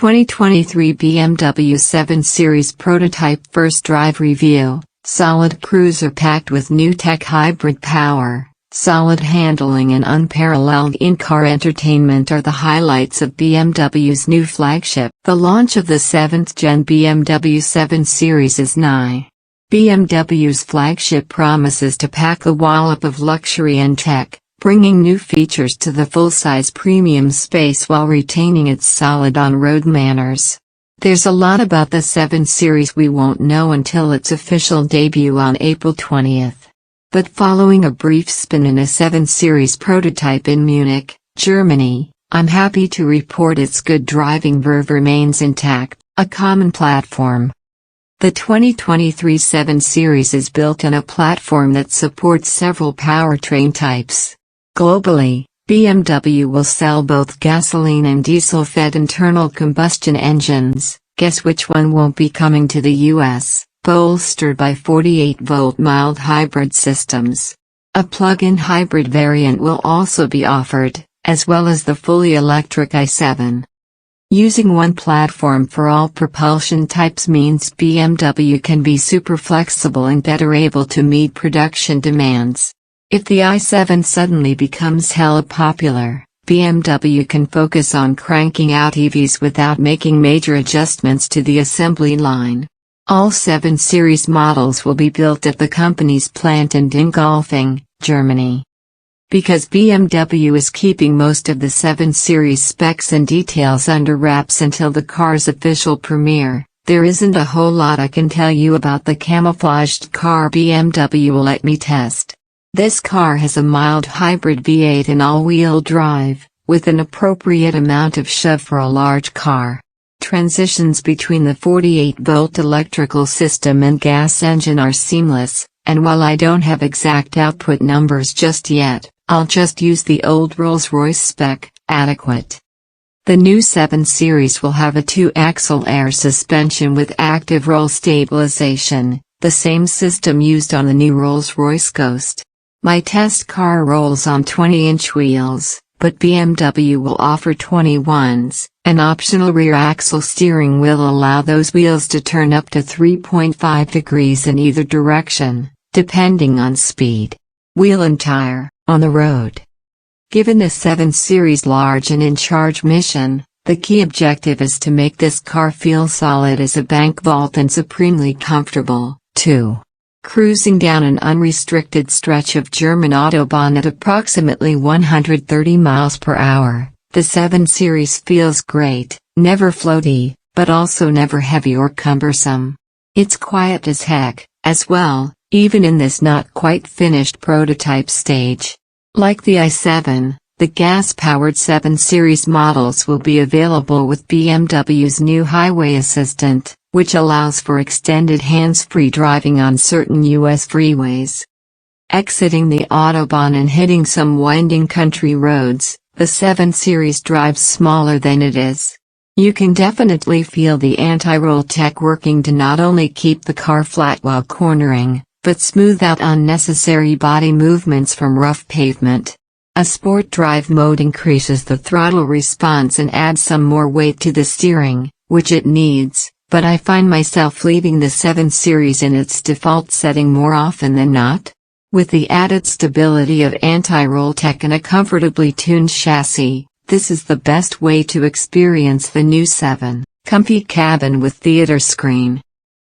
2023 BMW 7 Series Prototype First Drive Review. Solid cruiser packed with new tech, hybrid power, solid handling and unparalleled in-car entertainment are the highlights of BMW's new flagship. The launch of the 7th-gen BMW 7 Series is nigh. BMW's flagship promises to pack a wallop of luxury and tech, bringing new features to the full-size premium space while retaining its solid on-road manners. There's a lot about the 7 Series we won't know until its official debut on April 20th. But following a brief spin in a 7 Series prototype in Munich, Germany, I'm happy to report its good driving verve remains intact, a common platform. The 2023 7 Series is built on a platform that supports several powertrain types. Globally, BMW will sell both gasoline and diesel-fed internal combustion engines. Guess which one won't be coming to the US, bolstered by 48-volt mild hybrid systems. A plug-in hybrid variant will also be offered, as well as the fully electric i7. Using one platform for all propulsion types means BMW can be super flexible and better able to meet production demands. If the i7 suddenly becomes hella popular, BMW can focus on cranking out EVs without making major adjustments to the assembly line. All 7 Series models will be built at the company's plant in Dingolfing, Germany. Because BMW is keeping most of the 7 Series specs and details under wraps until the car's official premiere, there isn't a whole lot I can tell you about the camouflaged car BMW will let me test. This car has a mild hybrid V8 and all-wheel drive, with an appropriate amount of shove for a large car. Transitions between the 48-volt electrical system and gas engine are seamless, and while I don't have exact output numbers just yet, I'll just use the old Rolls-Royce spec, adequate. The new 7 Series will have a 2-axle air suspension with active roll stabilization, the same system used on the new Rolls-Royce Ghost. My test car rolls on 20-inch wheels, but BMW will offer 21s. An optional rear axle steering will allow those wheels to turn up to 3.5 degrees in either direction, depending on speed, wheel and tire, on the road. Given the 7 Series' large and in-charge mission, the key objective is to make this car feel solid as a bank vault and supremely comfortable, too. Cruising down an unrestricted stretch of German Autobahn at approximately 130 miles per hour, the 7 Series feels great, never floaty, but also never heavy or cumbersome. It's quiet as heck, as well, even in this not quite finished prototype stage. Like the i7, the gas-powered 7 Series models will be available with BMW's new Highway Assistant, which allows for extended hands-free driving on certain US freeways. Exiting the Autobahn and hitting some winding country roads, the 7 Series drives smaller than it is. You can definitely feel the anti-roll tech working to not only keep the car flat while cornering, but smooth out unnecessary body movements from rough pavement. A sport drive mode increases the throttle response and adds some more weight to the steering, which it needs, but I find myself leaving the 7 Series in its default setting more often than not. With the added stability of anti-roll tech and a comfortably tuned chassis, this is the best way to experience the new 7, comfy cabin with theater screen.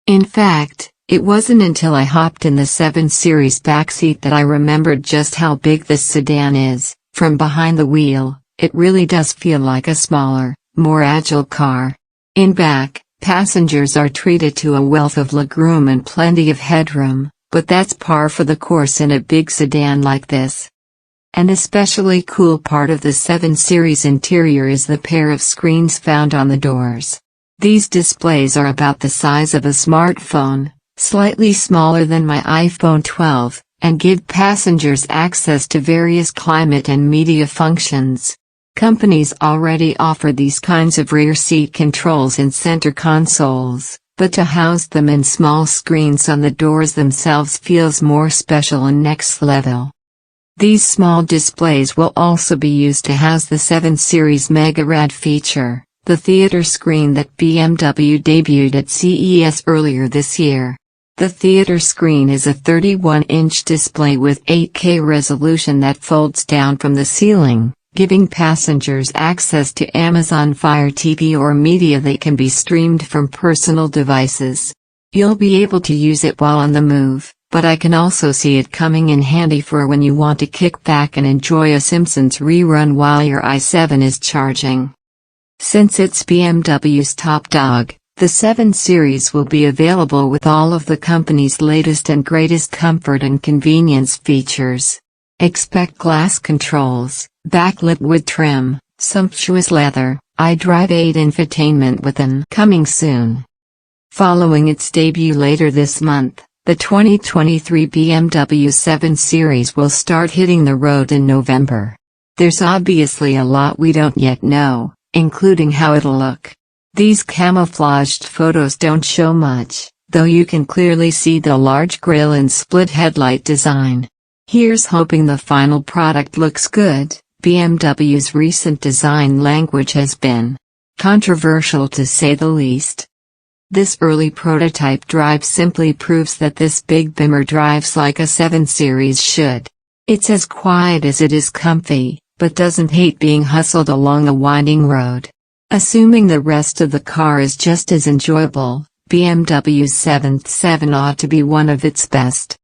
In fact, it wasn't until I hopped in the 7 Series backseat that I remembered just how big this sedan is. From behind the wheel, it really does feel like a smaller, more agile car. In back, passengers are treated to a wealth of legroom and plenty of headroom, but that's par for the course in a big sedan like this. An especially cool part of the 7 Series interior is the pair of screens found on the doors. These displays are about the size of a smartphone, slightly smaller than my iPhone 12, and give passengers access to various climate and media functions. Companies already offer these kinds of rear seat controls in center consoles, but to house them in small screens on the doors themselves feels more special and next level. These small displays will also be used to house the 7 Series Mega Rad feature, the theater screen that BMW debuted at CES earlier this year. The theater screen is a 31-inch display with 8K resolution that folds down from the ceiling, giving passengers access to Amazon Fire TV or media that can be streamed from personal devices. You'll be able to use it while on the move, but I can also see it coming in handy for when you want to kick back and enjoy a Simpsons rerun while your i7 is charging. Since it's BMW's top dog, the 7 Series will be available with all of the company's latest and greatest comfort and convenience features. Expect glass controls, backlit wood trim, sumptuous leather, iDrive 8 infotainment within coming soon. Following its debut later this month, the 2023 BMW 7 Series will start hitting the road in November. There's obviously a lot we don't yet know, including how it'll look. These camouflaged photos don't show much, though you can clearly see the large grille and split headlight design. Here's hoping the final product looks good. BMW's recent design language has been controversial to say the least. This early prototype drive simply proves that this big bimmer drives like a 7 Series should. It's as quiet as it is comfy, but doesn't hate being hustled along a winding road. Assuming the rest of the car is just as enjoyable, BMW's 7th 7 ought to be one of its best.